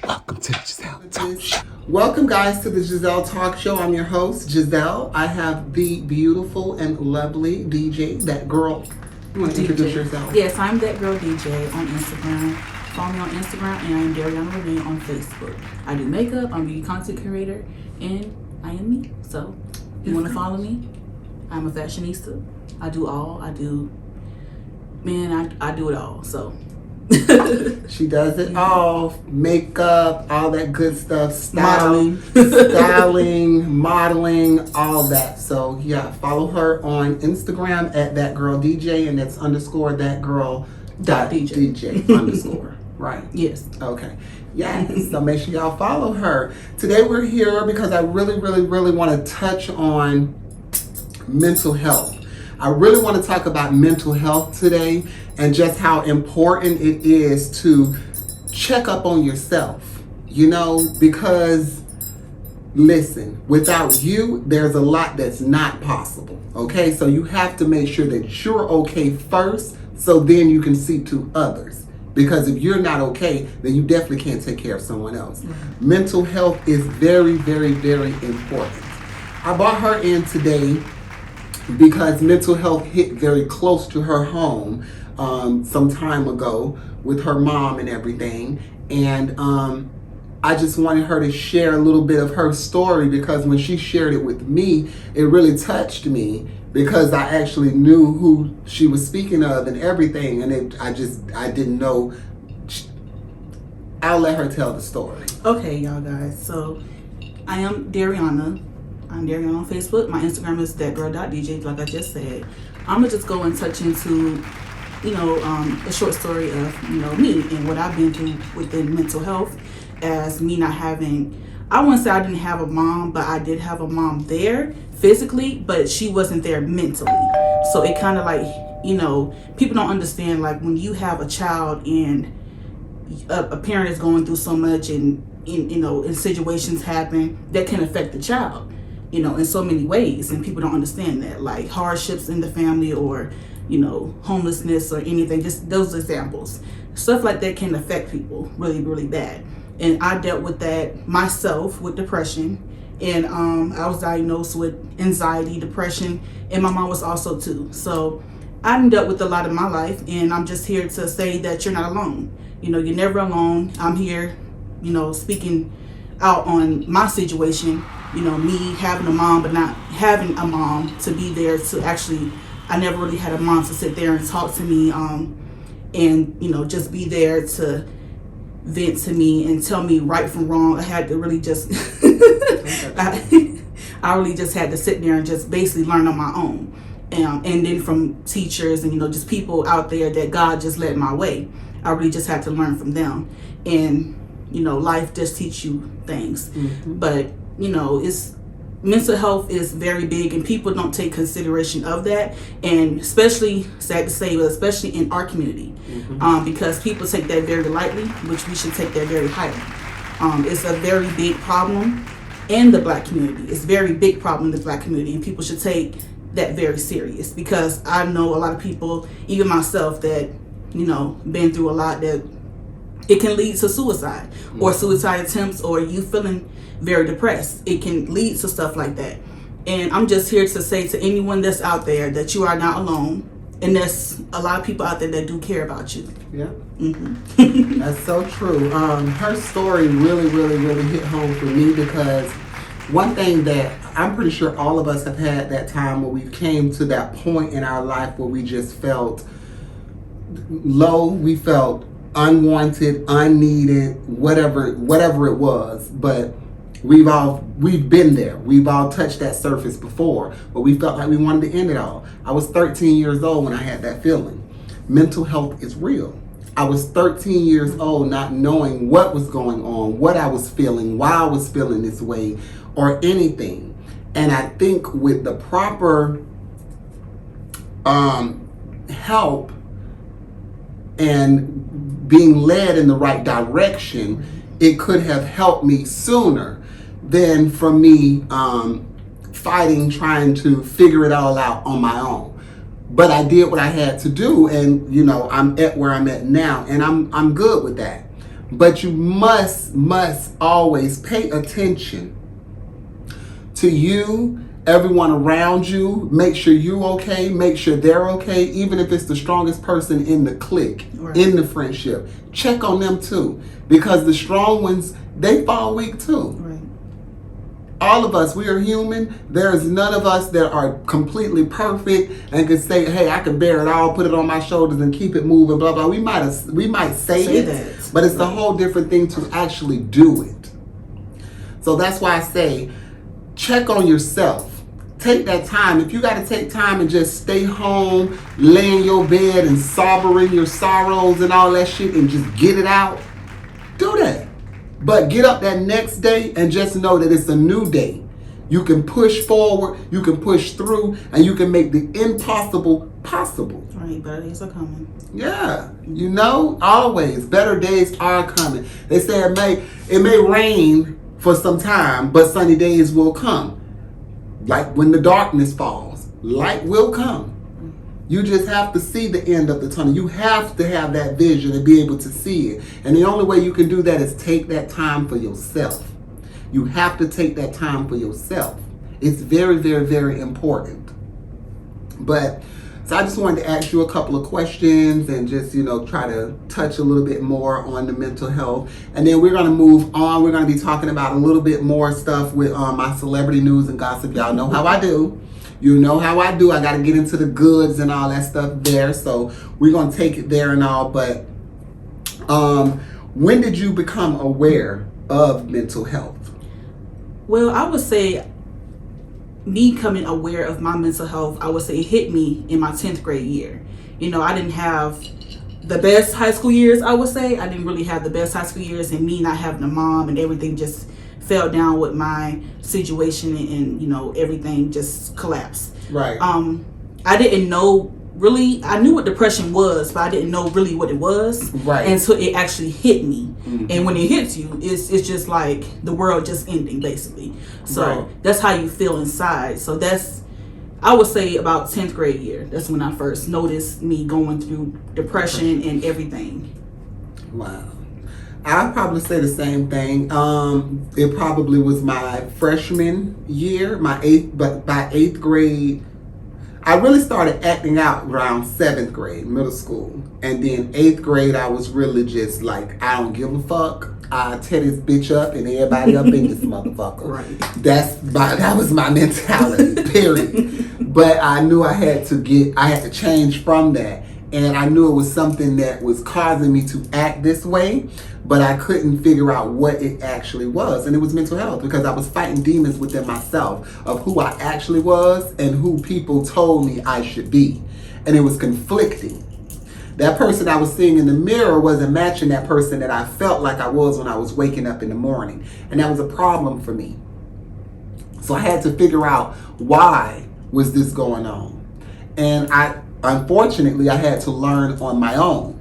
Welcome to the Giselle Talk Show. Welcome, guys, to the Giselle Talk Show. I'm your host, Giselle. I have the beautiful and lovely DJ, that girl. You want to introduce yourself? Yes, I'm that girl DJ on Instagram. Follow me on Instagram, and I am Dariana Renee on Facebook. I do makeup, I'm a beauty content creator, and I am me. So, if you want to follow me, I'm a fashionista. I do it all. So, She does it all. Makeup, all that good stuff. Modeling. Styling, modeling, all that. So, yeah, follow her on Instagram at that girl DJ, and that's underscore that girl DJ underscore. Right. Yes. Okay. Yes. So make sure y'all follow her. Today we're here because I really want to touch on mental health. I really want to talk about mental health today and just how important it is to check up on yourself. You know, because listen, without you, there's a lot that's not possible. Okay? So you have to make sure that you're okay first, so then you can see to others. Because if you're not okay, then you definitely can't take care of someone else. Mm-hmm. Mental health is very important. I brought her in today because mental health hit very close to her home some time ago with her mom and everything. And I just wanted her to share a little bit of her story, because when she shared it with me, it really touched me, because I actually knew who she was speaking of and everything, and I didn't know. I'll let her tell the story. Okay, y'all guys. So, I am Dariana. I'm Dariana on Facebook. My Instagram is thatgirl.dj, like I just said. I'm going to just go and touch into, a short story of, me and what I've been through within mental health, as me not having, I wouldn't say I didn't have a mom, but I did have a mom there physically, but she wasn't there mentally. So it kind of like, people don't understand, like when you have a child and a parent is going through so much and situations happen that can affect the child, in so many ways, and people don't understand that, like hardships in the family or, homelessness or anything, just those examples. Stuff like that can affect people really bad. And I dealt with that myself with depression. And I was diagnosed with anxiety, depression, and my mom was also too. So I've dealt with a lot in my life, and I'm just here to say that you're not alone. You're never alone. I'm here, speaking out on my situation, me having a mom but not having a mom to be there to actually, I never really had a mom to sit there and talk to me and, just be there to vent to me and tell me right from wrong. I had to really just I really just had to sit there and just basically learn on my own, and then from teachers and just people out there that God just led my way. I really just had to learn from them, and life just teach you things. Mm-hmm. But it's mental health is very big, and people don't take consideration of that, and especially, sad to say, but especially in our community. Mm-hmm. Because people take that very lightly, which we should take that very highly. It's a very big problem in the Black community. It's a very big problem in the Black community, and people should take that very serious, because I know a lot of people, even myself, that been through a lot, that it can lead to suicide. Mm-hmm. Or suicide attempts, or you feeling very depressed. It can lead to stuff like that. And I'm just here to say to anyone that's out there that you are not alone, and there's a lot of people out there that do care about you. Yeah. Mm-hmm. That's so true. Her story really hit home for me, because one thing that I'm pretty sure all of us have had that time where we came to that point in our life where we just felt low, we felt unwanted, unneeded, whatever it was. But we've been there. We've all touched that surface before, but we felt like we wanted to end it all. I was 13 years old when I had that feeling. Mental health is real. I was 13 years old, not knowing what was going on, what I was feeling, why I was feeling this way, or anything. And I think with the proper help and being led in the right direction, it could have helped me sooner than from me fighting, trying to figure it all out on my own. But I did what I had to do, and I'm at where I'm at now, and I'm good with that. But you must always pay attention to you, everyone around you. Make sure you're okay. Make sure they're okay. Even if it's the strongest person in the clique, Right. in the friendship. Check on them too. Because the strong ones, they fall weak too. Right. All of us, we are human. There is none of us that are completely perfect and can say, hey, I can bear it all, put it on my shoulders and keep it moving, blah, blah. We might say it, that. but it's a whole different thing to actually do it. So that's why I say, check on yourself. Take that time. If you got to take time and just stay home, lay in your bed and sobbering your sorrows and all that shit and just get it out, do that. But get up that next day and just know that it's a new day. You can push forward, you can push through, and you can make the impossible possible. Right, better days are coming. Yeah, you know, always better days are coming. They say it may rain for some time, but sunny days will come. Like when the darkness falls, light will come. You just have to see the end of the tunnel. You have to have that vision and be able to see it. And the only way you can do that is take that time for yourself. You have to take that time for yourself. It's very, very, very important. But, so I just wanted to ask you a couple of questions and just, try to touch a little bit more on the mental health. And then we're going to move on. We're going to be talking about a little bit more stuff with my celebrity news and gossip. Y'all know how I do. You know how I do. I got to get into the goods and all that stuff there. So we're going to take it there and all. But when did you become aware of mental health? Well, I would say me coming aware of my mental health, I would say it hit me in my 10th grade year. I didn't have the best high school years, I would say. I didn't really have the best high school years, and me not having a mom and everything just fell down with my situation, and everything just collapsed. Right. I didn't know really. I knew what depression was, but I didn't know really what it was. Right. Until it actually hit me. Mm-hmm. And when it hits you, it's just like the world just ending, basically. So Right. That's how you feel inside. So I would say about 10th grade year. That's when I first noticed me going through depression and everything. Wow. I'd probably say the same thing. It probably was my freshman year, but by 8th grade, I really started acting out around 7th grade, middle school. And then 8th grade, I was really just like, I don't give a fuck. I tear this bitch up and everybody up in this motherfucker. Right. That was my mentality, period. But I knew I had to change from that. And I knew it was something that was causing me to act this way, but I couldn't figure out what it actually was. And it was mental health, because I was fighting demons within myself of who I actually was and who people told me I should be. And it was conflicting. That person I was seeing in the mirror wasn't matching that person that I felt like I was when I was waking up in the morning. And that was a problem for me. So I had to figure out, why was this going on? And unfortunately, I had to learn on my own.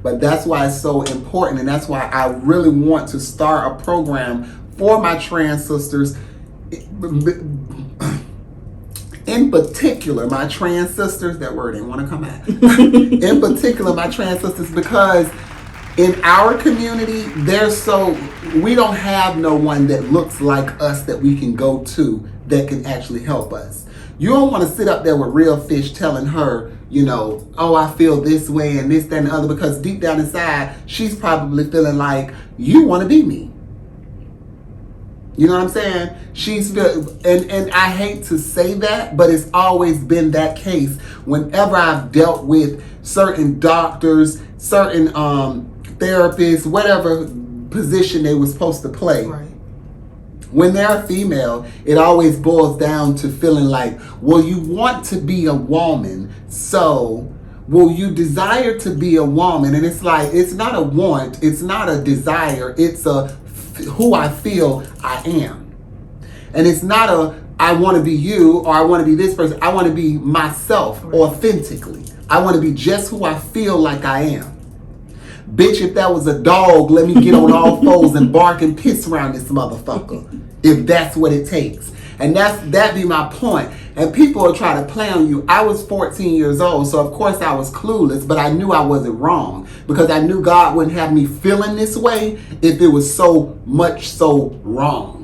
But that's why it's so important, and that's why I really want to start a program for my trans sisters. In particular, my trans sisters, that word didn't want to come out. In particular, my trans sisters, because in our community, we don't have no one that looks like us that we can go to that can actually help us. You don't want to sit up there with Real Fish telling her, oh, I feel this way and this, that, and the other, because deep down inside, she's probably feeling like, you want to be me. You know what I'm saying? And I hate to say that, but it's always been that case. Whenever I've dealt with certain doctors, certain therapists, whatever position they were supposed to play. Right. When they're female, it always boils down to feeling like, well, you want to be a woman, so will you desire to be a woman? And it's like, it's not a want, it's not a desire, it's who I feel I am. And it's not I want to be you, or I want to be this person. I want to be myself authentically. I want to be just who I feel like I am. Bitch, if that was a dog, let me get on all fours and bark and piss around this motherfucker. If that's what it takes. And that be my point. And people will try to play on you. I was 14 years old, so of course I was clueless, but I knew I wasn't wrong because I knew God wouldn't have me feeling this way if it was so much so wrong.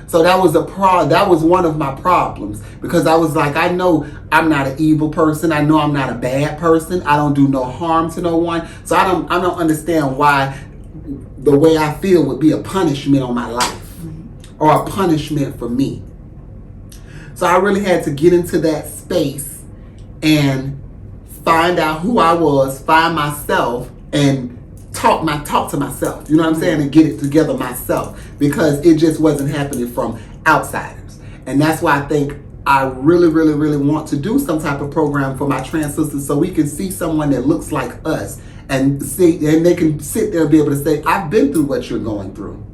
So that was that was one of my problems because I was like, I know I'm not an evil person. I know I'm not a bad person. I don't do no harm to no one. So I don't understand why the way I feel would be a punishment on my life or a punishment for me. So I really had to get into that space and find out who I was, find myself, and talk to myself. You know what I'm saying? And get it together myself because it just wasn't happening from outsiders. And that's why I think I really, really, really want to do some type of program for my trans sisters so we can see someone that looks like us and they can sit there and be able to say, I've been through what you're going through.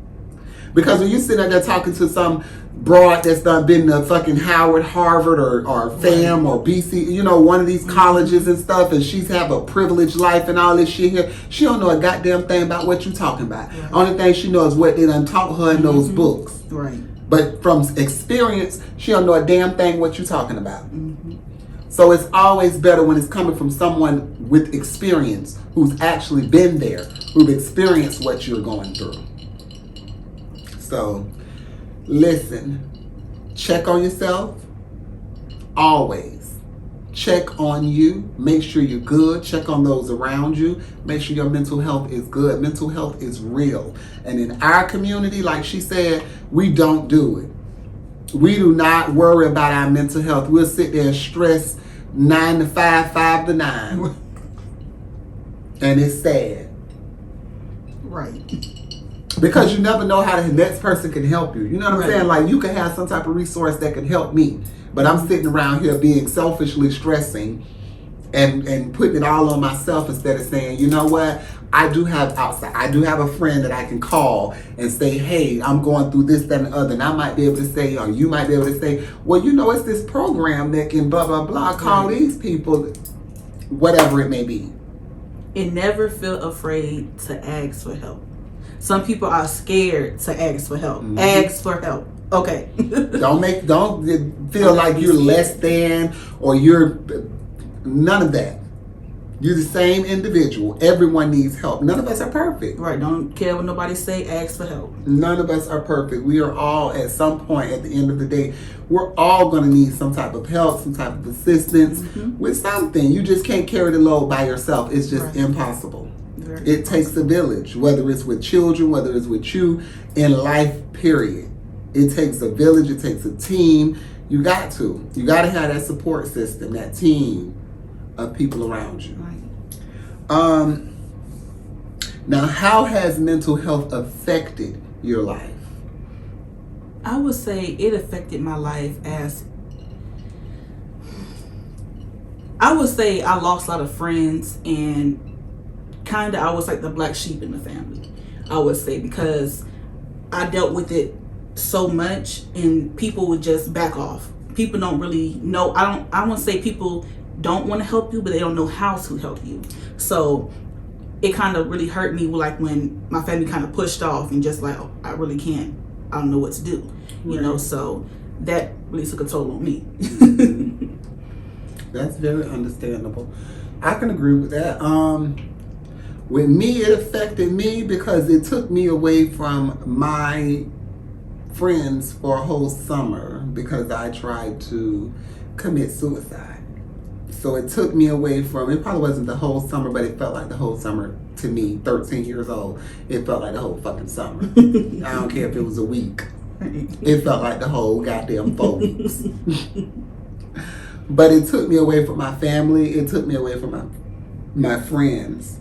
Because when you sit there talking to some broad that's done been to fucking Howard, Harvard, or FAM or BC, you know, one of these colleges and stuff, and she's have a privileged life and all this shit here, she don't know a goddamn thing about what you talking about. Right. Only thing she knows is what they done taught her in those books. Right. But from experience, she don't know a damn thing what you talking about. So it's always better when it's coming from someone with experience who's actually been there, who've experienced what you're going through. So, listen, check on yourself, always. Check on you, make sure you're good, check on those around you, make sure your mental health is good. Mental health is real. And in our community, like she said, we don't do it. We do not worry about our mental health. We'll sit there and stress 9 to 5, 5 to 9. And it's sad. Right. Because you never know how the next person can help you. You know what I'm saying? Like, you can have some type of resource that can help me. But I'm sitting around here being selfishly stressing and putting it all on myself instead of saying, you know what? I do have a friend that I can call and say, hey, I'm going through this, that, and the other. And I might be able to say, or you might be able to say, well, you know, it's this program that can blah, blah, blah. Call these people, whatever it may be. And never feel afraid to ask for help. Some people are scared to ask for help. Ask for help. Okay. Don't feel like you're less than or you're none of that. You're the same individual. Everyone needs help. None of us are perfect. Right. Don't care what nobody say. Ask for help. None of us are perfect. We are all at some point at the end of the day, we're all going to need some type of help, some type of assistance with something. You just can't carry the load by yourself. It's just impossible. It takes a village, whether it's with children, whether it's with you, in life, period. It takes a village, it takes a team. You got to have that support system, that team of people around you. Right. Now, how has mental health affected your life? I would say it affected my life as, I would say I lost a lot of friends and kind of I was like the black sheep in the family, I would say, because I dealt with it so much and people would just back off. People don't really know. I won't say people don't want to help you, but they don't know how to help you. So it kind of really hurt me, like when my family kind of pushed off and just like, oh, I really can't, I don't know what to do, you know. So that really took a toll on me. That's very understandable. I can agree with that. With me, it affected me because it took me away from my friends for a whole summer because I tried to commit suicide. So it took me away from, it probably wasn't the whole summer, but it felt like the whole summer to me, 13 years old. It felt like the whole fucking summer. I don't care if it was a week. It felt like the whole goddamn 4 weeks. But it took me away from my family. It took me away from my friends.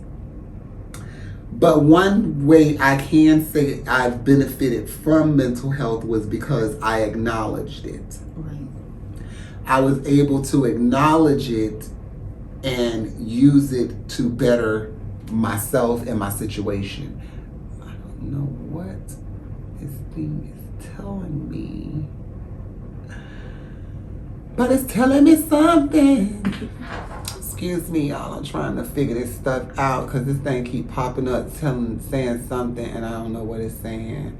But one way I can say I've benefited from mental health was because I acknowledged it. Right. I was able to acknowledge it and use it to better myself and my situation. I don't know what this thing is telling me, but it's telling me something. Excuse me, y'all. I'm trying to figure this stuff out because this thing keep popping up, saying something, and I don't know what it's saying.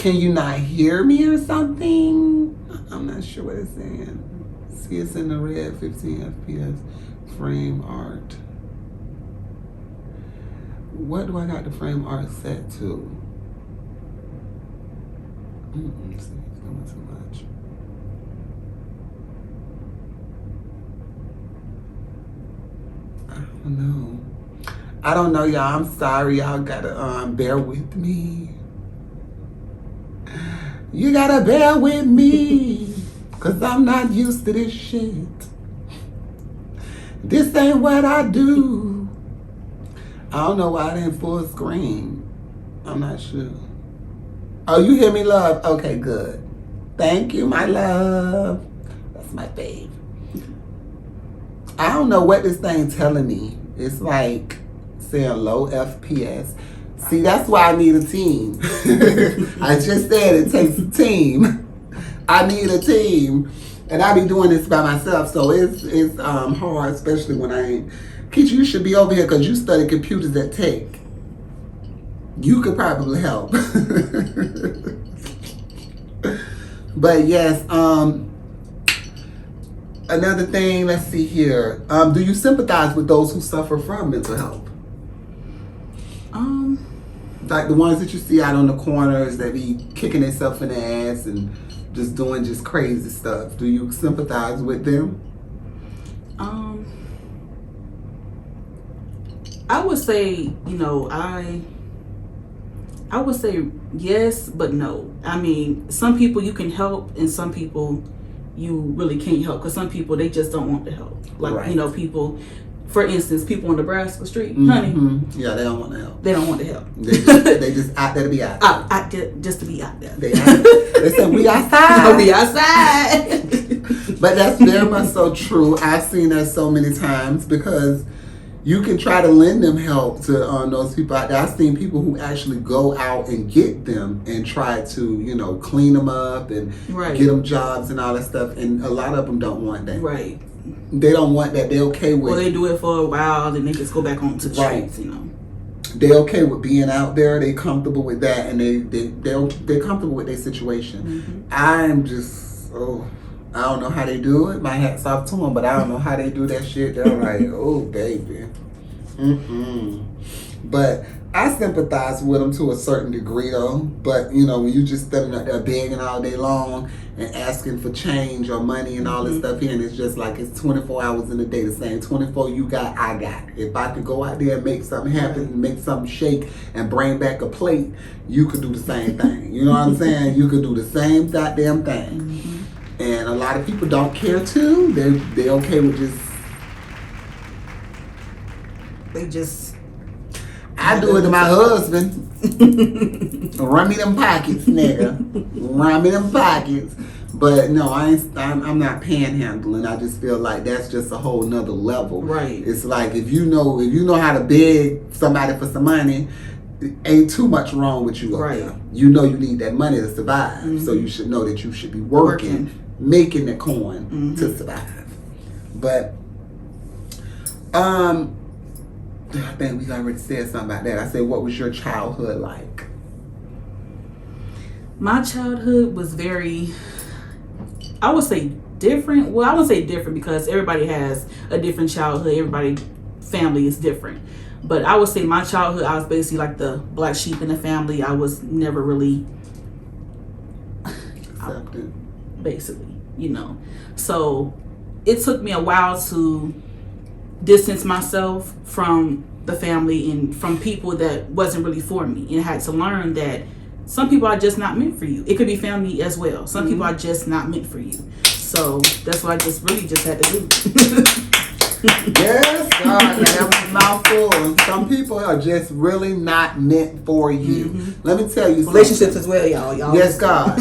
can you not hear me or something? I'm not sure what it's saying. See, it's in the red, 15 FPS, frame art. What do I got the frame art set to? See, it's doing too much. I don't know, y'all. I'm sorry. Y'all gotta bear with me. You gotta bear with me, cause I'm not used to this shit. This ain't what I do. I don't know why it ain't full screen. I'm not sure. Oh, you hear me, love? Okay, good. Thank you, my love. That's my fave. I don't know what this thing's telling me. It's like saying low FPS. See, that's why I need a team. I just said it takes a team. I need a team. And I be doing this by myself, so it's hard, especially when I ain't. Keisha, you should be over here because you study computers at Tech. You could probably help. But yes, another thing, let's see here. Do you sympathize with those who suffer from mental health? Like the ones that you see out on the corners that be kicking themselves in the ass and just doing just crazy stuff. Do you sympathize with them? I would say, I would say yes, but no. I mean, some people you can help and some people you really can't help because some people, they just don't want to help. Like, right. People, for instance, people on Nebraska Street, honey. Yeah, they don't want to help. They don't want to help. They just out there to be out there. Out there, just to be out there. They said, we outside. We outside. But that's very much so true. I've seen that so many times because you can try to lend them help to those people out there. I've seen people who actually go out and get them and try to, clean them up and get them jobs and all that stuff. And a lot of them don't want that. Right. They don't want that. They're okay with. Well, they do it for a while, then they just go back onto the streets. They're okay with being out there. They're comfortable with that, and they're comfortable with their situation. I'm just I don't know how they do it. My hat's off to them, but I don't know how they do that shit. They're like, oh, baby. But I sympathize with them to a certain degree, though. But, when you just standing out there begging all day long and asking for change or money and all this stuff here, and it's just like it's 24 hours in a day. The same 24 you got, I got. If I could go out there and make something happen, and make something shake and bring back a plate, you could do the same thing. You know what I'm saying? You could do the same goddamn thing. And a lot of people don't care too. They're okay with just. I do it to my husband. Run me them pockets, nigga. Run me them pockets. But no, I'm not panhandling. I just feel like that's just a whole nother level. Right. It's like if you know how to beg somebody for some money, ain't too much wrong with you. Right. There. You know you need that money to survive. So you should know that you should be working. Making the coin to survive. But I think we already said something about that. I said, what was your childhood like? My childhood was very, I would say different. Well, I wouldn't say different because everybody has a different childhood. Everybody's family is different. But I would say my childhood, I was basically like the black sheep in the family. I was never really accepted. Basically, So it took me a while to distance myself from the family and from people that wasn't really for me, and I had to learn that some people are just not meant for you. It could be family as well. Some people are just not meant for you. So that's what I just had to do. Yes, God, that was a mouthful. Some people are just really not meant for you. Let me tell you something. Relationships as well, y'all. Yes, God.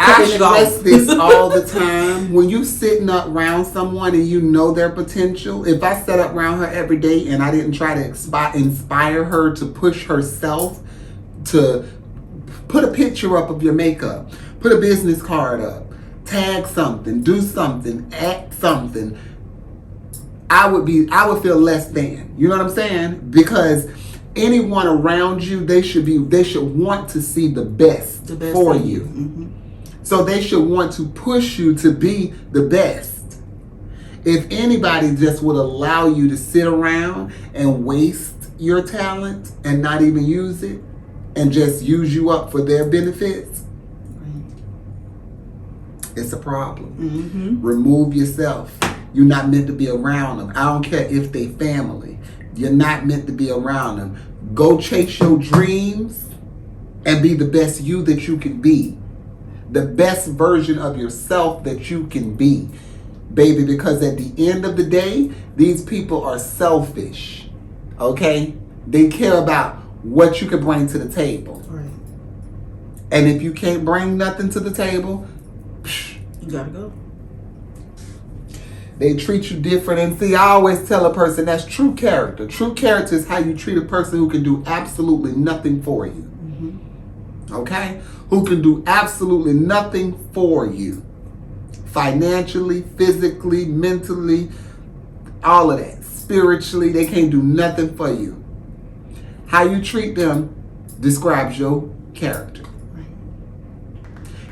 I stress this all the time. When you sitting up around someone and you know their potential, if I sat up around her every day and I didn't try to inspire her to push herself, to put a picture up of your makeup, put a business card up, tag something, do something, act something, I would feel less than. You know what I'm saying? Because anyone around you, they should want to see the best for you. Mm-hmm. So they should want to push you to be the best. If anybody just would allow you to sit around and waste your talent and not even use it and just use you up for their benefits, it's a problem. Mm-hmm. Remove yourself. You're not meant to be around them. I don't care if they family. You're not meant to be around them. Go chase your dreams and be the best you that you can be. The best version of yourself that you can be. Baby, because at the end of the day, these people are selfish. Okay? They care about what you can bring to the table. Right. And if you can't bring nothing to the table, you gotta go. They treat you different. And see, I always tell a person that's true character. True character is how you treat a person who can do absolutely nothing for you. Mm-hmm. Okay? Who can do absolutely nothing for you. Financially, physically, mentally, all of that. Spiritually, they can't do nothing for you. How you treat them describes your character. Right.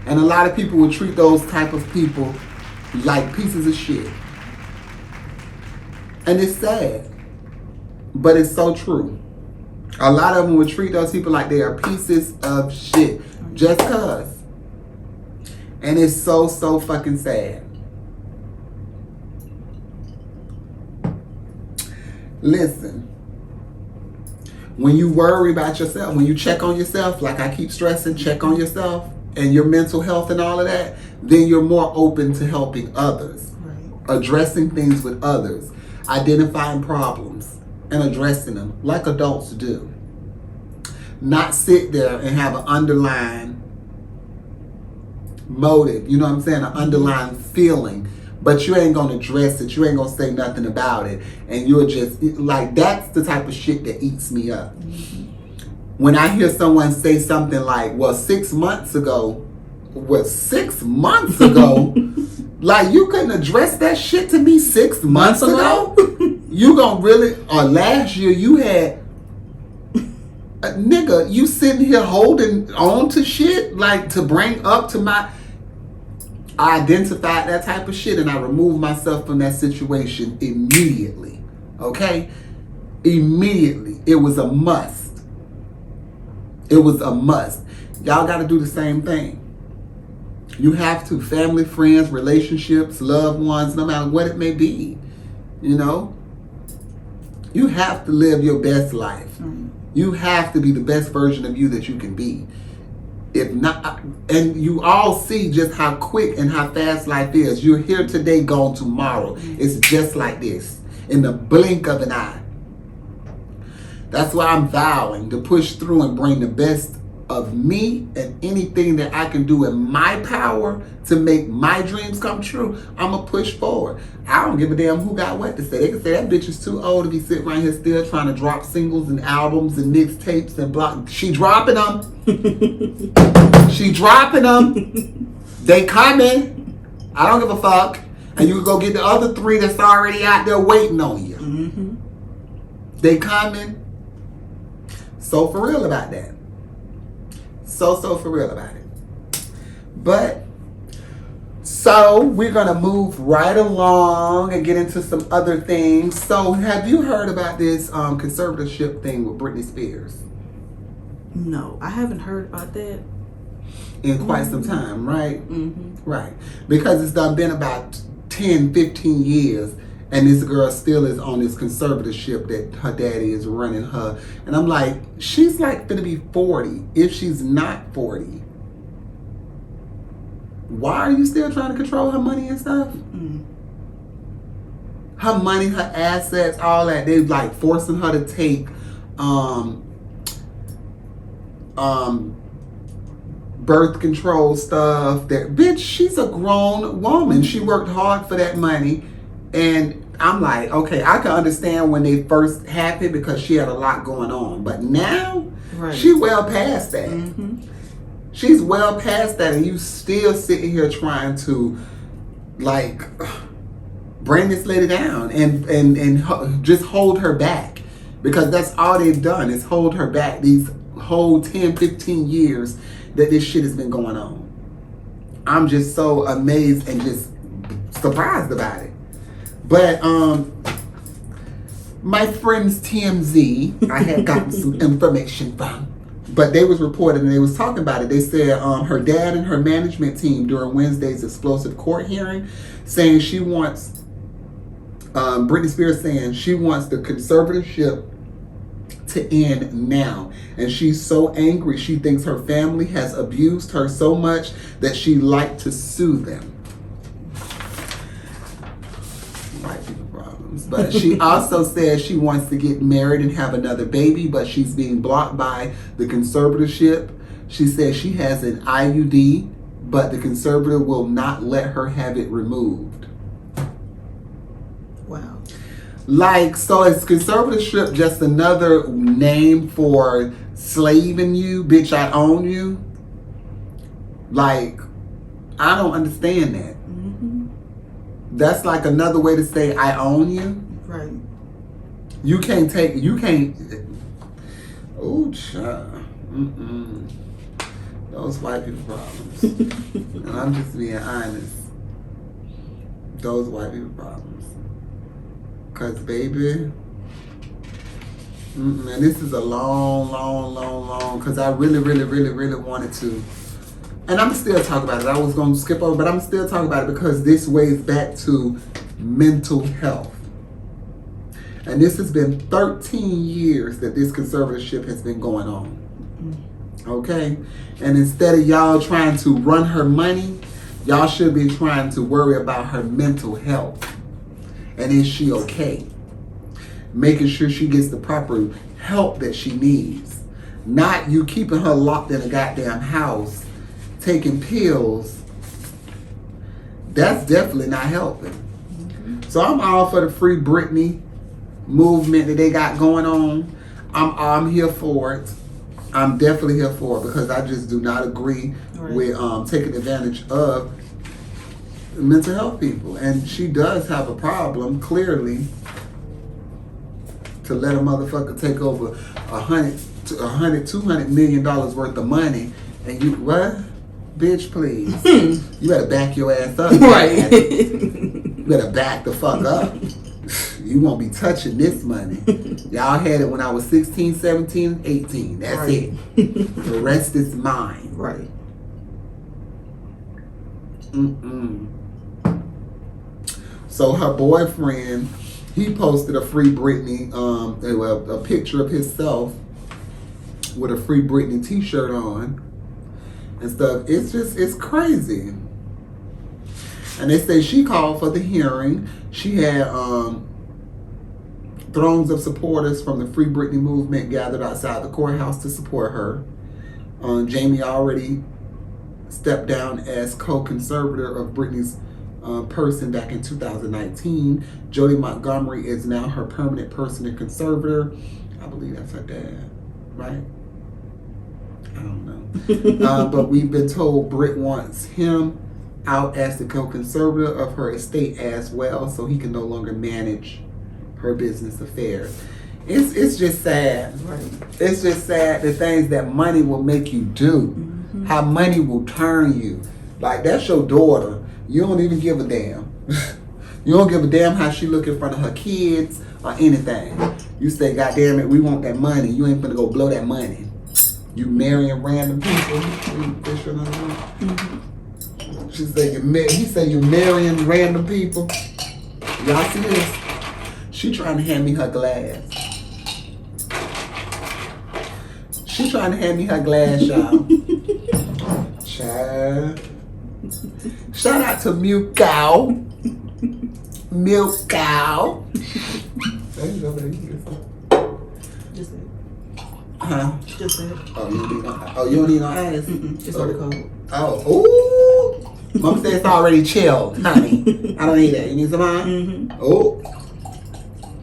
And a lot of people will treat those type of people like pieces of shit. And it's sad, but it's so true. A lot of them will treat those people like they are pieces of shit just cause. And it's so fucking sad. Listen, when you worry about yourself, when you check on yourself, like I keep stressing, check on yourself and your mental health and all of that, then you're more open to helping others, Right. addressing things with others, identifying problems and addressing them like adults do. Not sit there and have an underlying motive, you know what I'm saying, an underlying feeling, but you ain't gonna address it, you ain't gonna say nothing about it, and you're just like, that's the type of shit that eats me up. Mm-hmm. When I hear someone say something like, well, 6 months ago, like you couldn't address that shit to me 6 months ago? You gonna really, or last year you had, nigga, you sitting here holding on to shit, like to bring up to my, I identified that type of shit and I removed myself from that situation immediately. Okay? Immediately. It was a must. It was a must. Y'all got to do the same thing. You have to. Family, friends, relationships, loved ones, no matter what it may be. You know? You have to live your best life. Mm-hmm. You have to be the best version of you that you can be. If not, and you all see just how quick and how fast life is. You're here today, gone tomorrow. It's just like this, in the blink of an eye. That's why I'm vowing to push through and bring the best of me and anything that I can do in my power to make my dreams come true. I'm going to push forward. I don't give a damn who got what to say. They can say that bitch is too old to be sitting right here still trying to drop singles and albums and mixtapes and block. She dropping them. She dropping them. They coming. I don't give a fuck. And you can go get the other 3 that's already out there waiting on you. Mm-hmm. They coming. So for real about that. So for real about it. But, so we're going to move right along and get into some other things. So have you heard about this conservatorship thing with Britney Spears? No, I haven't heard about that. In quite some time, right? Mm-hmm. Right. Because it's done been about 10, 15 years and this girl still is on this conservatorship that her daddy is running her. And I'm like, she's like gonna be 40. If she's not 40, why are you still trying to control her money and stuff? Mm. Her money, her assets, all that. They're like forcing her to take birth control stuff. That bitch, she's a grown woman. She worked hard for that money. And I'm like, okay, I can understand when they first happened because she had a lot going on. But now, Right. she well past that. Mm-hmm. She's well past that, and you still sitting here trying to, like, bring this lady down and just hold her back Because that's all they've done is hold her back these whole 10, 15 years that this shit has been going on. I'm just so amazed and just surprised about it. But my friends TMZ, I had gotten some information from, but they was reporting and they was talking about it. They said her dad and her management team during Wednesday's explosive court hearing saying she wants, Britney Spears saying she wants the conservatorship to end now. And she's so angry. She thinks her family has abused her so much that she'd like to sue them. White people problems. But she also says she wants to get married and have another baby, but she's being blocked by the conservatorship. She says she has an IUD, but the conservator will not let her have it removed. Wow. Like, so is conservatorship just another name for slaving you? Bitch, I own you? Like, I don't understand that. Mm-hmm. That's like another way to say I own you? Right. You can't. Oh, child. Those white people problems. And I'm just being honest. Those white people problems. Cause baby, and this is a long, cause I really wanted to, and I'm still talking about it. I was gonna skip over, but I'm still talking about it because this weighs back to mental health. And this has been 13 years that this conservatorship has been going on. Okay? And instead of y'all trying to run her money, y'all should be trying to worry about her mental health. And is she okay? Making sure she gets the proper help that she needs. Not you keeping her locked in a goddamn house, taking pills. That's definitely not helping. Mm-hmm. So I'm all for the Free Britney movement that they got going on. I'm here for it. I'm definitely here for it because I just do not agree with taking advantage of mental health people. And she does have a problem, clearly, to let a motherfucker take over $200 million worth of money. And you, what? Bitch, please. You better back your ass up. Right. You better back the fuck up. You won't be touching this money. Y'all had it when I was 16, 17, 18. That's it. The rest is mine. Right. So her boyfriend, he posted a Free Britney, a picture of himself with a Free Britney t-shirt on and stuff. It's crazy. And they say she called for the hearing. She had throngs of supporters from the Free Britney movement gathered outside the courthouse to support her. Jamie already stepped down as co-conservator of Britney's person back in 2019. Jody Montgomery is now her permanent person and conservator. I believe that's her dad, right? I don't know. But we've been told Britt wants him out as the co-conservator of her estate as well, so he can no longer manage her business affairs. It's just sad. Right. It's just sad the things that money will make you do. Mm-hmm. How money will turn you. Like, that's your daughter. You don't even give a damn. You don't give a damn how she look in front of her kids or anything. You say, God damn it, we want that money. You ain't gonna go blow that money. You marrying random people. Mm-hmm. She said he said you marrying random people. Y'all see this? She trying to hand me her glass. She trying to hand me her glass, y'all. Child. Shout out to Milk Cow. Milk Cow. Just it. Huh? Just it. Oh, you don't need no ice? It's already cold. Oh, ooh. Mom said it's already chilled, honey. I don't need that. You need some ice? Mm-hmm. Oh.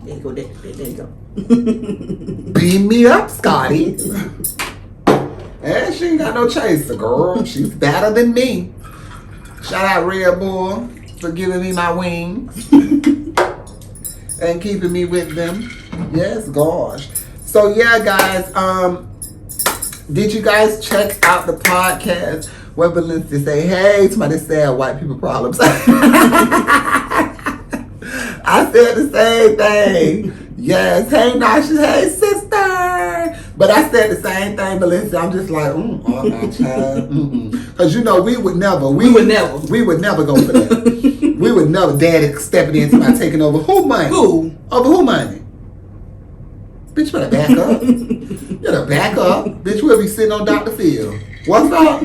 There you go. There you go. Beam me up, Scotty. And she ain't got no chaser, girl. She's better than me. Shout out Red Bull for giving me my wings and keeping me with them. Yes, gosh. So yeah, guys. Did you guys check out the podcast where Valencia say, "Hey," somebody said white people problems. I said the same thing. Yes, hey Nasha, hey sister. But I said the same thing, Valencia. I'm just like, oh my child. Because you know, we would never go for that. We would never, daddy stepping in by taking over who money? Who? Over who money? Bitch, you better back up. You better back up. Bitch, we'll be sitting on Dr. Phil. What's up?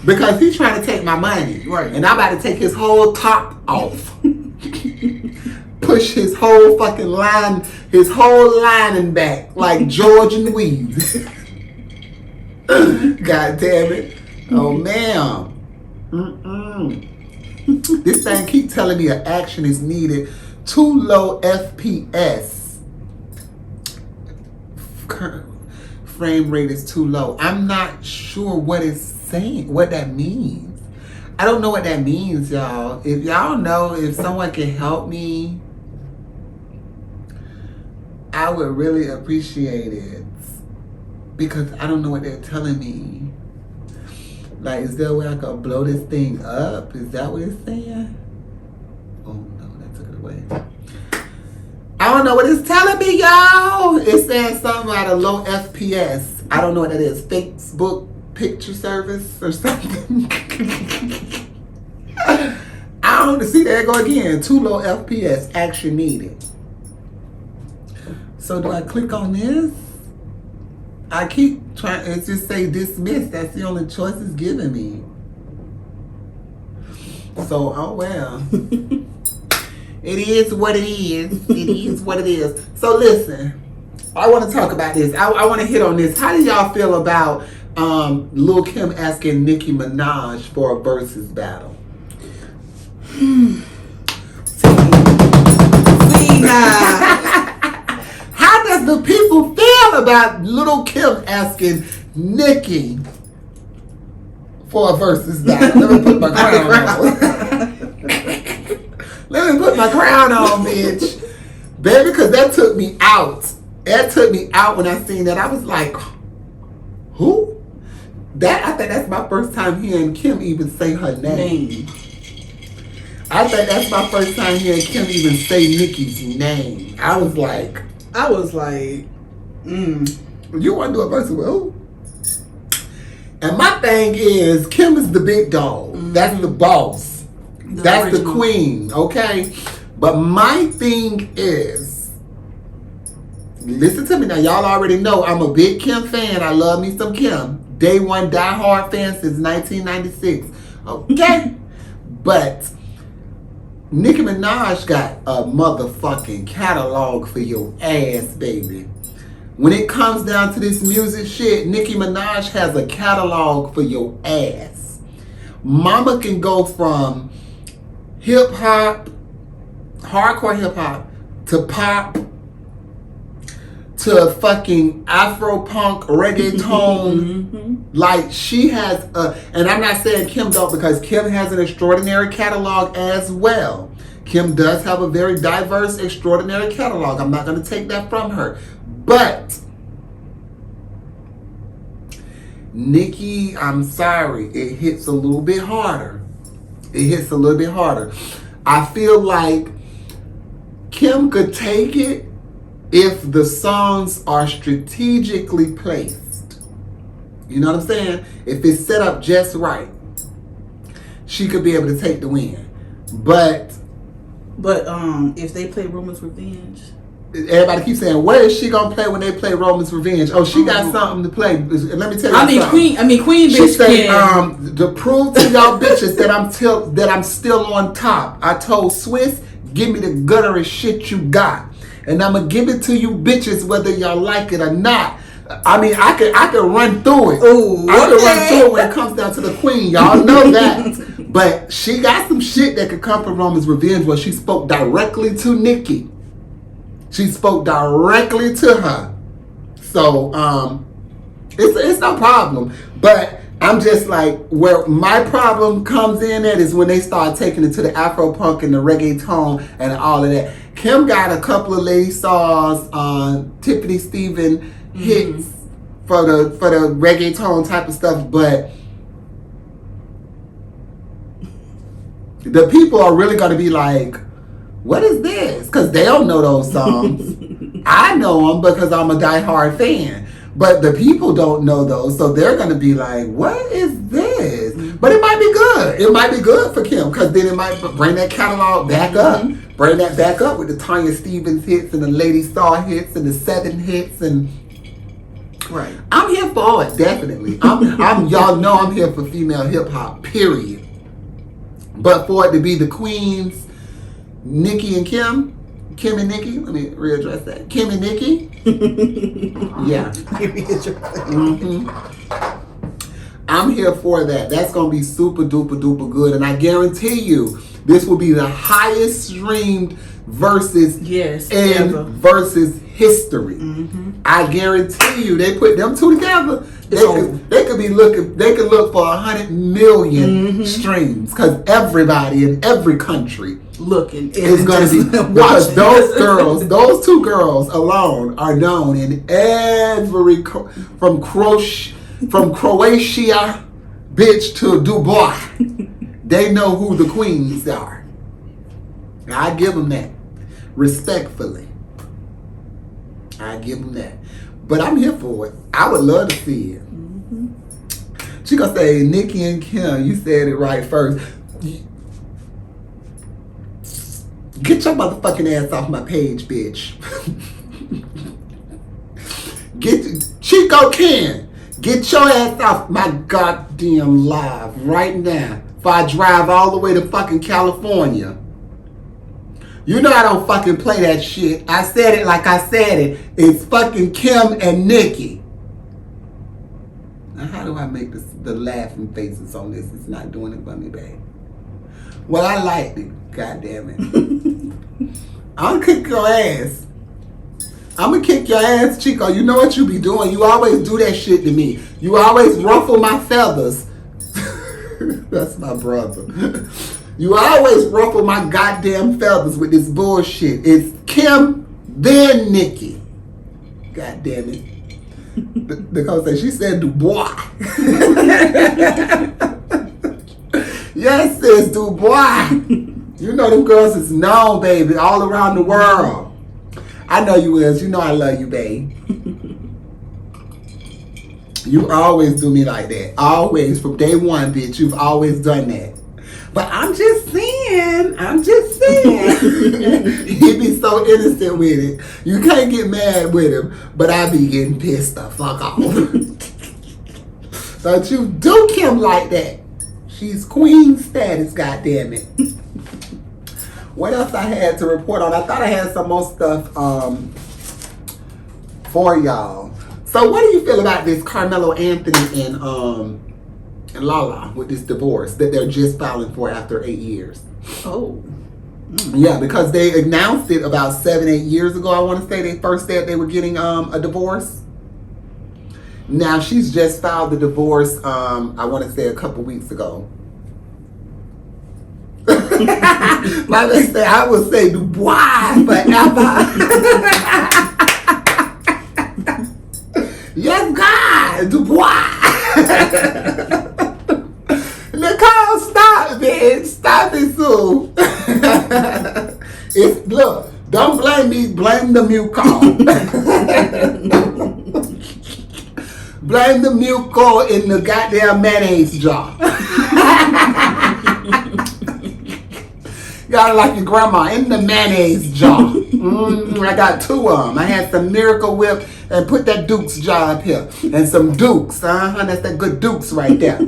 Because he's trying to take my money. Right. And I'm about to take his whole top off. Push his whole fucking line, his whole lining back like Georgian weave. God damn it. Oh, ma'am. This thing keep telling me an action is needed. Too low FPS. Frame rate is too low. I'm not sure what it's saying, what that means. I don't know what that means, y'all. If y'all know, if someone can help me, I would really appreciate it. Because I don't know what they're telling me. Like, is there a way I can blow this thing up? Is that what it's saying? Oh no, that took it away. I don't know what it's telling me, y'all. It's saying something about a low FPS. I don't know what that is. Facebook picture service or something. I don't see. There go again. Too low FPS. Action needed. So do I click on this? I keep trying. It just say dismiss. That's the only choice it's giving me. So oh well. It is what it is. It is what it is. So listen, I want to talk about this. I want to hit on this. How do y'all feel about Lil Kim asking Nicki Minaj for a versus battle? How does the people feel about Lil Kim asking Nicki for a versus battle? Let me put my crown on. Let me put my crown on, bitch. Baby, because that took me out. That took me out when I seen that. I was like, who? I think that's my first time hearing Kim even say her name. I think that's my first time hearing Kim even say Nicki's name. I was like, you want to do a verse with who? And my thing is, Kim is the big dog. That's the boss. That's original. The queen, okay? But my thing is, listen to me now. Y'all already know I'm a big Kim fan. I love me some Kim. Day one diehard fan since 1996. Okay? But Nicki Minaj got a motherfucking catalog for your ass, baby. When it comes down to this music shit, Nicki Minaj has a catalog for your ass. Mama can go from hip hop, hardcore hip hop, to pop, to fucking Afro punk, reggaeton. Like she has and I'm not saying Kim don't, because Kim has an extraordinary catalog as well. Kim does have a very diverse, extraordinary catalog. I'm not going to take that from her. But Nicki, I'm sorry, it hits a little bit harder. It hits a little bit harder. I feel like Kim could take it if the songs are strategically placed. You know what I'm saying? If it's set up just right, she could be able to take the win. But if they play Roman's Revenge, everybody keeps saying, where is she gonna play when they play Roman's Revenge? Oh, she got something to play. Let me tell you something. Queen she bitch said, to prove to y'all bitches that I'm still on top. I told Swiss, give me the gutterest shit you got, and I'ma give it to you bitches whether y'all like it or not. I mean, I could run through it. Ooh, I could run through it when it comes down to the queen. Y'all know that. But she got some shit that could come from Roman's Revenge where she spoke directly to Nicki. She spoke directly to her. So, it's no problem. But I'm just like, where my problem comes in at is when they start taking it to the Afro punk and the reggaeton and all of that. Kim got a couple of Lady Saws on Tiffany Stephen hits for the reggaeton type of stuff, but the people are really going to be like, what is this? Because they don't know those songs. I know them because I'm a diehard fan. But the people don't know those. So they're going to be like, what is this? But it might be good. It might be good for Kim because then it might bring that catalog back up. Bring that back up with the Tanya Stephens hits and the Lady Star hits and the 7 hits. And right. I'm here for it, definitely. Y'all know I'm here for female hip hop, period. But for it to be the queens, Nicki and Kim and Nicki, let me readdress that. Kim and Nicki, yeah. I'm here for that. That's going to be super duper duper good. And I guarantee you, this will be the highest streamed versus versus history. I guarantee you, they put them two together. They could look for 100 million streams because everybody in every country looking is going to be because those two girls alone are known in every from Croatia, bitch, to Dubai. They know who the queens are. I give them that respectfully. I give them that. But I'm here for it. I would love to see it. She gonna say, Nicki and Kim, you said it right first. Get your motherfucking ass off my page, bitch. Chico Ken, get your ass off my goddamn live right now. If I drive all the way to fucking California. You know I don't fucking play that shit. I said it like I said it. It's fucking Kim and Nicki. Now how do I make the laughing faces on this? It's not doing it for me, babe. Well, I liked it. God damn it. I'm gonna kick your ass. I'm gonna kick your ass, Chico. You know what you be doing. You always do that shit to me. You always ruffle my feathers. That's my brother. You always ruffle my goddamn feathers with this bullshit. It's Kim, then Nicki. God damn it. Because she said Dubois. Yes, sis, Dubois. You know them girls is known, baby, all around the world. I know you is. You know I love you, babe. You always do me like that. Always. From day one, bitch. You've always done that. But I'm just saying. He be so innocent with it. You can't get mad with him. But I be getting pissed the fuck off. Don't you do Kim like that. She's queen status, goddammit. What else I had to report on? I thought I had some more stuff for y'all. So what do you feel about this Carmelo Anthony and Lala with this divorce that they're just filing for after 8 years? Oh. Yeah, because they announced it about 7-8 years ago, I want to say. They first said they were getting a divorce. Now she's just filed the divorce, I want to say a couple weeks ago. I would say Dubois forever. Yes, God, Dubois. Nicole, stop, bitch. Stop it soon. Look, don't blame me. Blame the mute call. Blame the mute call in the goddamn mayonnaise jar. Y'all like your grandma in the mayonnaise jar. I got 2 of them. I had some Miracle Whip and put that Duke's jar up here. And some Dukes. That's that good Dukes right there.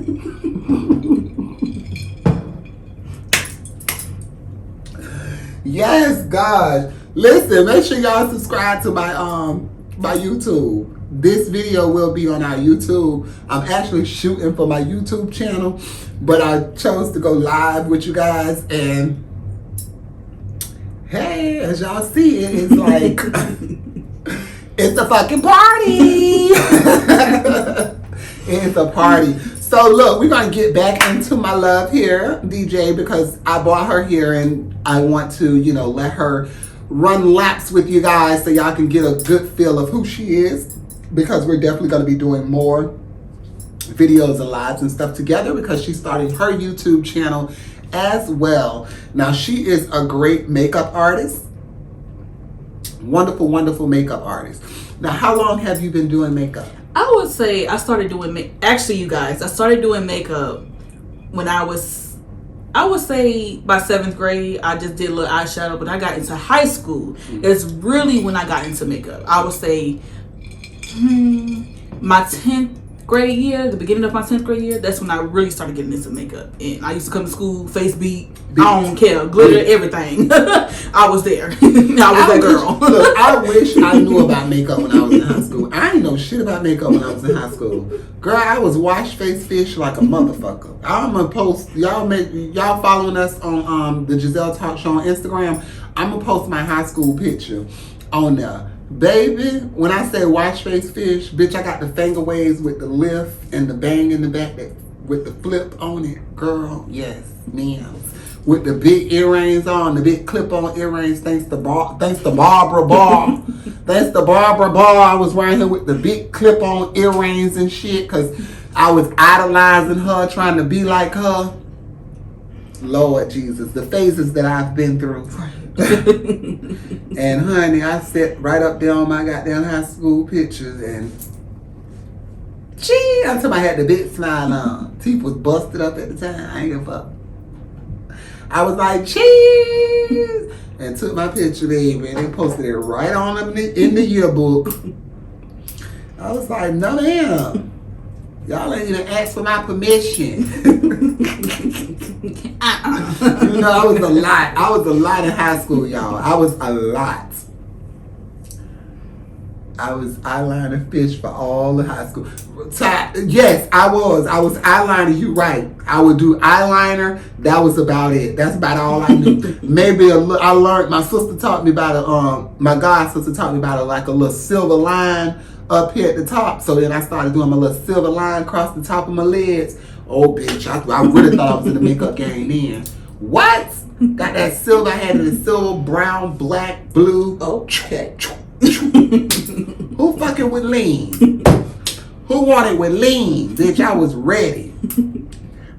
Yes, gosh. Listen, make sure y'all subscribe to my YouTube. This video will be on our YouTube. I'm actually shooting for my YouTube channel, but I chose to go live with you guys, and hey, as y'all see, it's like it's a fucking party. It's a party. So look, we're gonna get back into my love here, DJ, because I brought her here and I want to, let her run laps with you guys so y'all can get a good feel of who she is, because we're definitely going to be doing more videos and lives and stuff together, because she started her YouTube channel as well. Now, she is a great makeup artist. Wonderful, wonderful makeup artist. Now, how long have you been doing makeup? I would say I started doing actually, you guys, I started doing makeup when I would say by 7th grade. I just did a little eyeshadow, but I got into high school. It's really when I got into makeup. I would say my 10th grade year, the beginning of my 10th grade year, that's when I really started getting into makeup. And I used to come to school, face beat, I don't care, glitter, everything. I was there. I was that girl. Look, I wish I knew about makeup when I was in high school. I didn't know shit about makeup when I was in high school. Girl, I was wash face fish like a motherfucker. I'm gonna post, y'all following us on the Giselle Talk Show on Instagram. I'm gonna post my high school picture on there. Baby, when I say wash face fish, bitch, I got the finger waves with the lift and the bang in the back with the flip on it. Girl, yes, ma'am. With the big earrings on, the big clip-on earrings, thanks to Barbara Barr. Thanks to Barbara Barr, I was right here with the big clip-on earrings and shit, because I was idolizing her, trying to be like her. Lord Jesus, the phases that I've been through. And honey, I sat right up there on my goddamn high school pictures, and gee, until I had the big smile on. Teeth was busted up at the time. I ain't give a fuck. I was like, cheese, and took my picture, baby, and they posted it right on in the yearbook. I was like, no, ma'am. Y'all ain't even asked for my permission. You know, I was a lot. I was a lot in high school, y'all. I was a lot. I was eyeliner fish for all the high school. Yes, I was. I was eyeliner. You right. I would do eyeliner. That was about it. That's about all I knew. Maybe I learned. My sister taught me about my god sister taught me about like a little silver line up here at the top. So then I started doing my little silver line across the top of my lids. Oh, bitch! I really thought I was in the makeup game then. What? Got that silver. I had it in silver, brown, black, blue. Okay. Who fucking with lean? Who wanted with lean? Bitch, I was ready.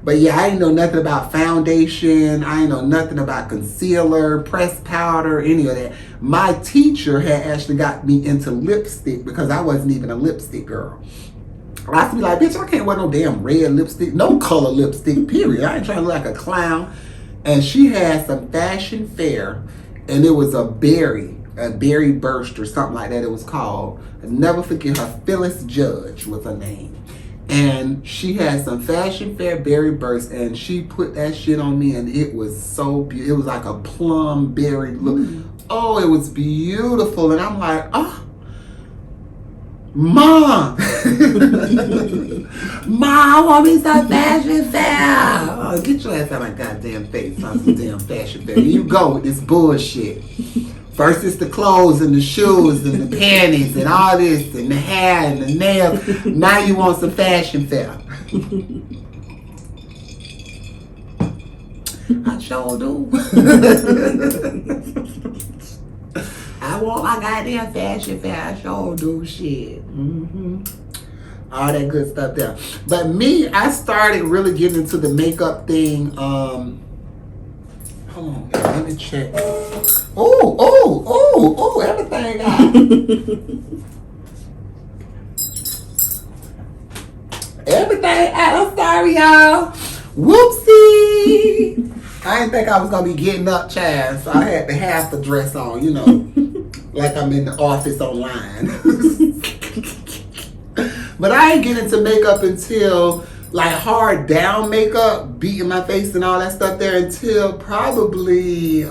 But yeah, I ain't know nothing about foundation. I ain't know nothing about concealer, pressed powder, any of that. My teacher had actually got me into lipstick because I wasn't even a lipstick girl. I used to be like, bitch, I can't wear no damn red lipstick, no color lipstick, period. I ain't trying to look like a clown. And she had some fashion fair, and it was a berry burst or something like that it was called. I'll never forget her. Phyllis Judge was her name. And she had some fashion fair berry burst, and she put that shit on me, and it was so beautiful. It was like a plum berry look. Oh, it was beautiful. And I'm like, oh, Mom. Mom, I want me some fashion fair. Oh, get your ass out of my goddamn face on some damn fashion fair. Here you go with this bullshit. First it's the clothes and the shoes and the panties and all this and the hair and the nails. Now you want some fashion fair. I sure do. I want my goddamn fashion fair. I sure do shit. All that good stuff there. But me, I started really getting into the makeup thing. Hold on, let me check. Oh, everything got. Everything out. I'm sorry, y'all. Whoopsie. I didn't think I was going to be getting up, child, so I had to have the dress on, you know, like I'm in the office online. But I ain't get into makeup until, like, hard down makeup, beating my face and all that stuff there, until probably,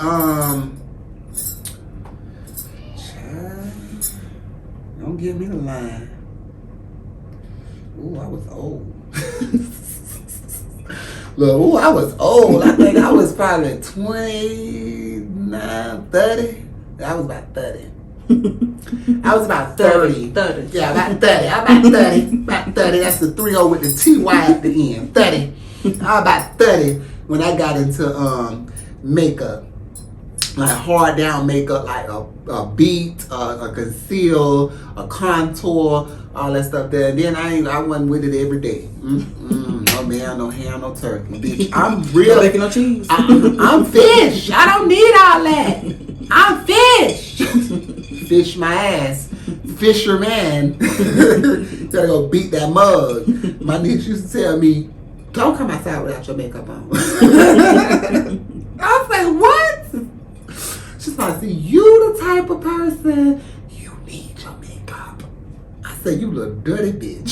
don't give me the line. Ooh, I was old. Look, ooh, I was old. I think I was probably 29, 30. I was about 30. I was about 30. 30. Yeah, about 30. I'm about 30. About 30. That's the 30 with the TY at the end. 30. I was about 30 when I got into makeup. like hard down makeup, like a beat, a conceal, a contour, all that stuff there. And then I wasn't with it every day. No man, no ham, no turkey. Bitch, I'm real. No bacon, no cheese. I'm fish. I don't need all that. I'm fish. Fish my ass. Fisherman. Gotta go beat that mug. My niece used to tell me, don't come outside without your makeup on. I was like, what? She's like, see, you the type of person, you need your makeup. I said, you little dirty bitch.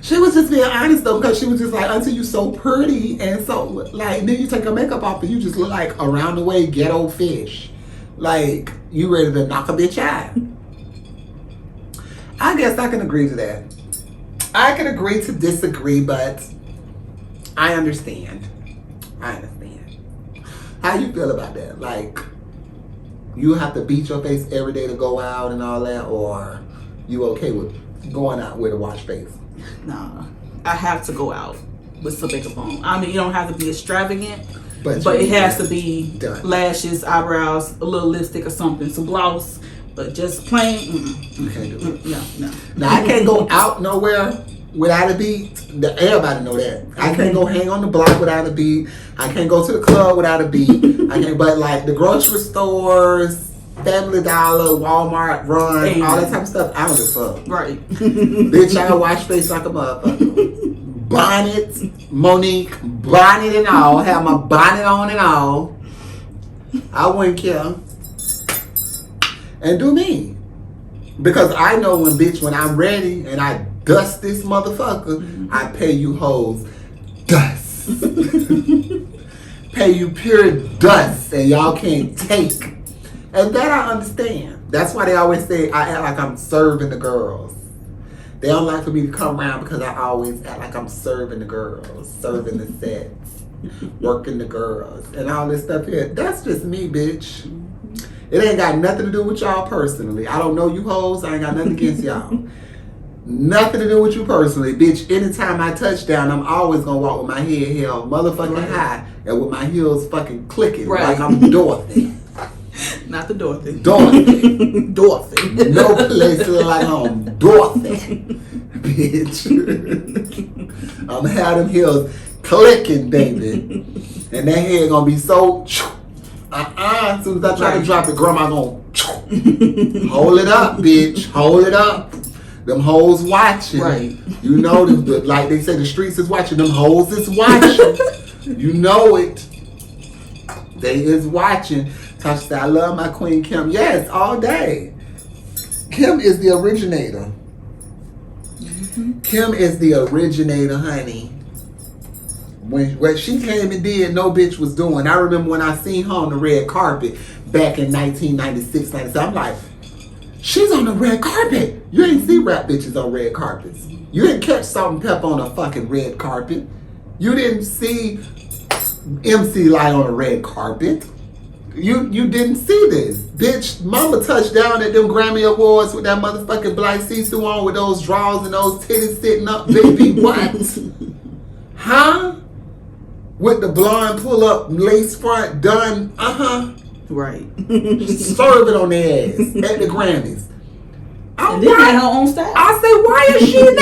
She was just being honest though, because she was just like, auntie, you so pretty, and so like, then you take your makeup off and you just look like around the way ghetto fish. Like, you ready to knock a bitch out. I guess I can agree to that. I can agree to disagree, but I understand. How you feel about that? Like, you have to beat your face every day to go out and all that, or you okay with going out with a wash face? Nah, I have to go out with some makeup on. I mean, you don't have to be extravagant, but it has to be done. Lashes, eyebrows, a little lipstick or something, some gloss. But just plain, you can't do it. No. Now, I can't go out nowhere without a beat. Everybody know that. I can't go hang on the block without a beat. I can't go to the club without a beat. I can't. But like the grocery stores, Family Dollar, Walmart, Run, all that type of stuff, I don't give a fuck. Right. Bitch, I wash face like a motherfucker. Bonnet, Monique, bonnet and all. Have my bonnet on and all. I wouldn't care. And do me. Because I know when I'm ready and I dust this motherfucker, I pay you hoes dust. Pay you pure dust and y'all can't take. And that I understand. That's why they always say I act like I'm serving the girls. They don't like for me to come around because I always act like I'm serving the girls, serving the sets, working the girls, and all this stuff here. That's just me, bitch. It ain't got nothing to do with y'all personally. I don't know you hoes. I ain't got nothing against y'all. Nothing to do with you personally. Bitch, anytime I touch down, I'm always going to walk with my head held motherfucking high and with my heels fucking clicking like I'm Dorothy. Not the Dorothy. Dorothy. Dorothy. No place to look like home. Dorothy. Bitch. I'm going to have them heels clicking, baby. And that head going to be so... As soon as I try to drop it, grandma gonna hold it up, bitch. Hold it up. Them hoes watching. Right. You know, like they say, the streets is watching. Them hoes is watching. You know it. They is watching. Tasha said, I love my queen Kim. Yes, all day. Kim is the originator. Kim is the originator, honey. When she came and did, no bitch was doing. I remember when I seen her on the red carpet back in 1996, 97. I'm like, she's on the red carpet. You ain't see rap bitches on red carpets. You didn't catch Salt and Pepper on a fucking red carpet. You didn't see MC Light on a red carpet. You didn't see this. Bitch, mama touched down at them Grammy Awards with that motherfucking black see-through on with those drawers and those titties sitting up. Baby, what? Huh? With the blonde pull-up lace front done, Right. serve it on their ass at the Grammys. And then had her own style. I said, why is she there?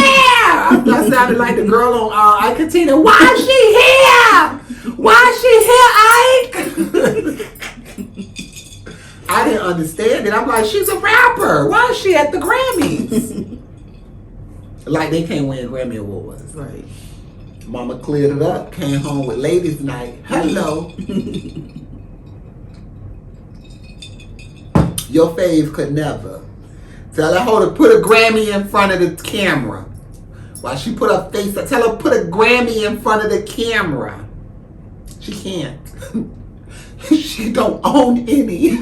I sounded like the girl on I Katina. Why is she here? Why is she here, Ike? I didn't understand it. I'm like, she's a rapper. Why is she at the Grammys? Like they can't win Grammy Awards. Right. Mama cleared it up, came home with ladies' night. Hello. Your fave could never. Tell that hoe to put a Grammy in front of the camera. While she put her face up, tell her put a Grammy in front of the camera. She can't. She don't own any.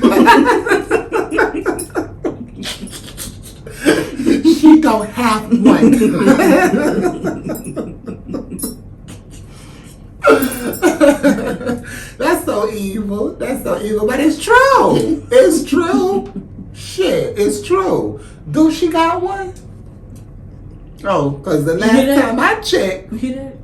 She don't have one. That's so evil. That's so evil. But it's true. It's true. Shit, it's true. Do she got one? Oh, because the last time I checked. You hear that?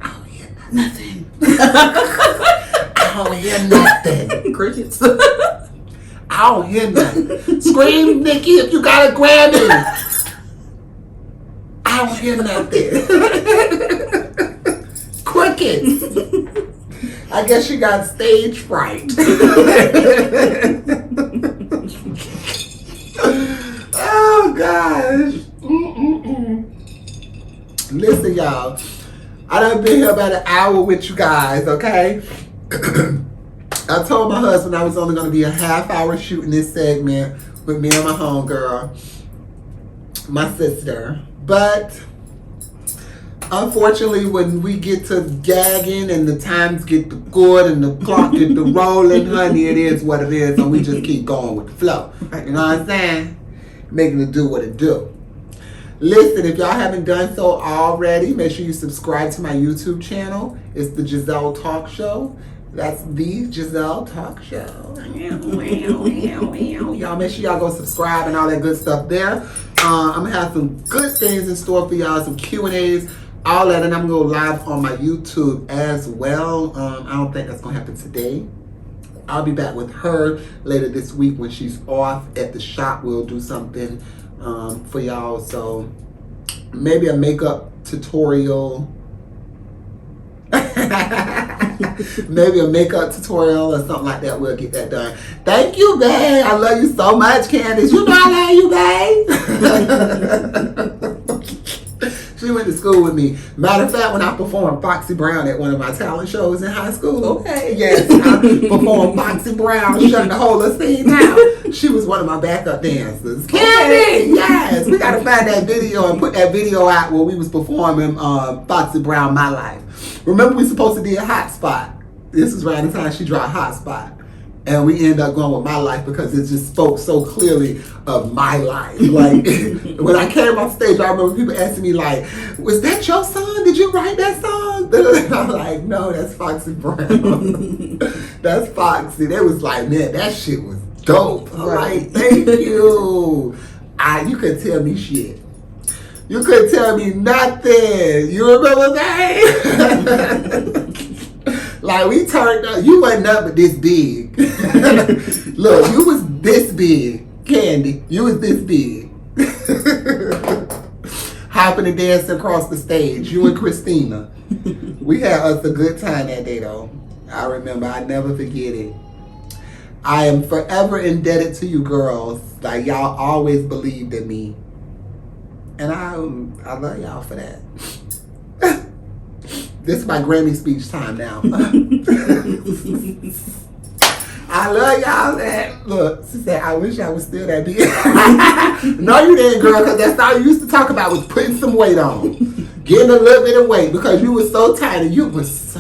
Oh, yeah. Nothing. I I don't hear nothing. Crickets. I don't hear nothing. Scream, Nikki, if you got a Grammy. I don't hear nothing. Crickets. I guess she got stage fright. Oh, gosh. Listen, y'all. I done been here about an hour with you guys, okay? I told my husband I was only going to be a half hour shooting this segment with me and my homegirl, my sister. But unfortunately, when we get to gagging and the times get to good and the clock get to rolling, honey, it is what it is. And we just keep going with the flow. You know what I'm saying? Making it do what it do. Listen, if y'all haven't done so already, make sure you subscribe to my YouTube channel. It's the Giselle Talk Show. That's the Giselle Talk Show. Y'all make sure y'all go subscribe and all that good stuff there. I'm gonna have some good things in store for y'all, some Q&As, all that, and I'm gonna go live on my YouTube as well. I don't think that's gonna happen today. I'll be back with her later this week when she's off at the shop. We'll do something for y'all. So maybe a makeup tutorial. Maybe a makeup tutorial or something like that. We'll get that done. Thank you, babe. I love you so much, Candace. You know I love you, babe. She went to school with me. Matter of fact, when I performed Foxy Brown at one of my talent shows in high school. Okay. Yes, I performed Foxy Brown, shutting the whole scene down. She was one of my backup dancers. Candy, yes. We got to find that video and put that video out where we was performing Foxy Brown, My Life. Remember, we supposed to do a Hot Spot. This is around the time she dropped Hot Spot. And we ended up going with My Life because it just spoke so clearly of my life. Like, when I came off stage, I remember people asking me, like, was that your song? Did you write that song? I'm like, no, that's Foxy Brown. That's Foxy. They was like, man, that shit was dope. I'm like, thank you. You couldn't tell me shit. You couldn't tell me nothing. You remember that? Like, we turned up. You wasn't up but this big. Look, you was this big. Candy, you was this big. Hopping and dancing across the stage. You and Christina. We had us a good time that day, though. I remember. I never forget it. I am forever indebted to you girls. Like, y'all always believed in me. And I love y'all for that. This is my Grammy speech time now. I love y'all that. Look, she said, I wish I was still that big. No, you didn't, girl, because that's all you used to talk about was putting some weight on. Getting a little bit of weight because you were so tiny. You was.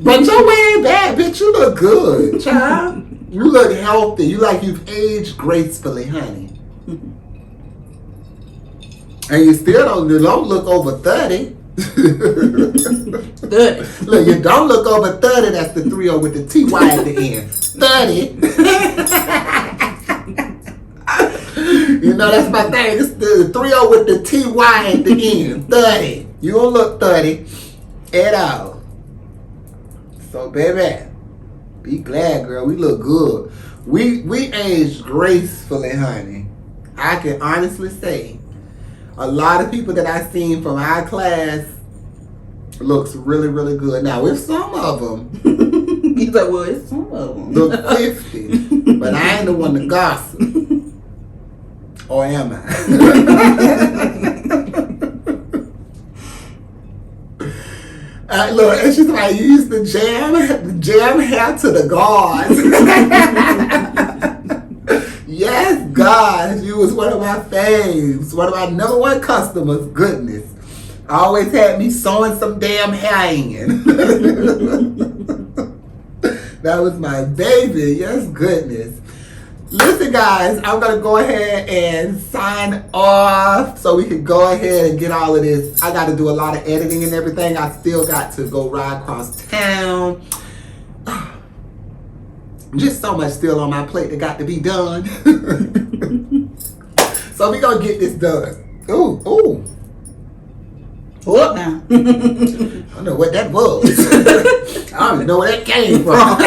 But your weight ain't bad, bitch. You look good, child. You look healthy. You like you've aged gracefully, honey. And you still don't look over 30. 30. Look, you don't look over 30. That's the 30 with the TY at the end. 30. You know, that's my thing. It's the 30 with the TY at the end. 30. You don't look 30 at all. So, baby, be glad, girl. We look good. We aged gracefully, honey. I can honestly say a lot of people that I've seen from our class looks really, really good. Now, if some of them You like, well, it's some of them. look 50, but I ain't the one to gossip. Or am I? Look, and she's like, you used to jam hair to the guards. Yes, God, you was one of my faves, one of my number one customers. Goodness, always had me sewing some damn hair hanging. That was my baby. Yes, goodness. Listen, guys, I'm gonna go ahead and sign off so we can go ahead and get all of this. I got to do a lot of editing and everything. I still got to go ride across town. Just so much still on my plate that got to be done. So we gonna get this done. Ooh. What? Now. I don't know what that was. I don't even know where that came from.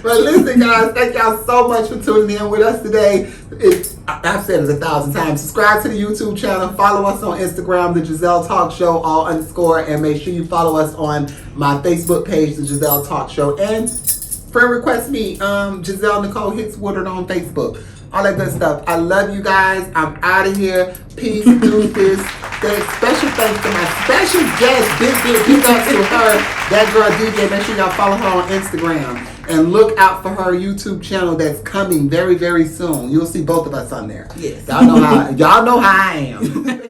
But listen, guys, thank y'all so much for tuning in with us today. I've said it 1,000 times. Subscribe to the YouTube channel. Follow us on Instagram, the Giselle Talk Show, _, and make sure you follow us on my Facebook page, the Giselle Talk Show. And friend request me, Giselle Nicole Hicks Woodard on Facebook. All that good stuff. I love you guys. I'm out of here. Peace, deuces. Special thanks to my special guest. Big ups to her, that girl DJ. Make sure y'all follow her on Instagram. And look out for her YouTube channel that's coming very, very soon. You'll see both of us on there. Yes. Y'all know how I am.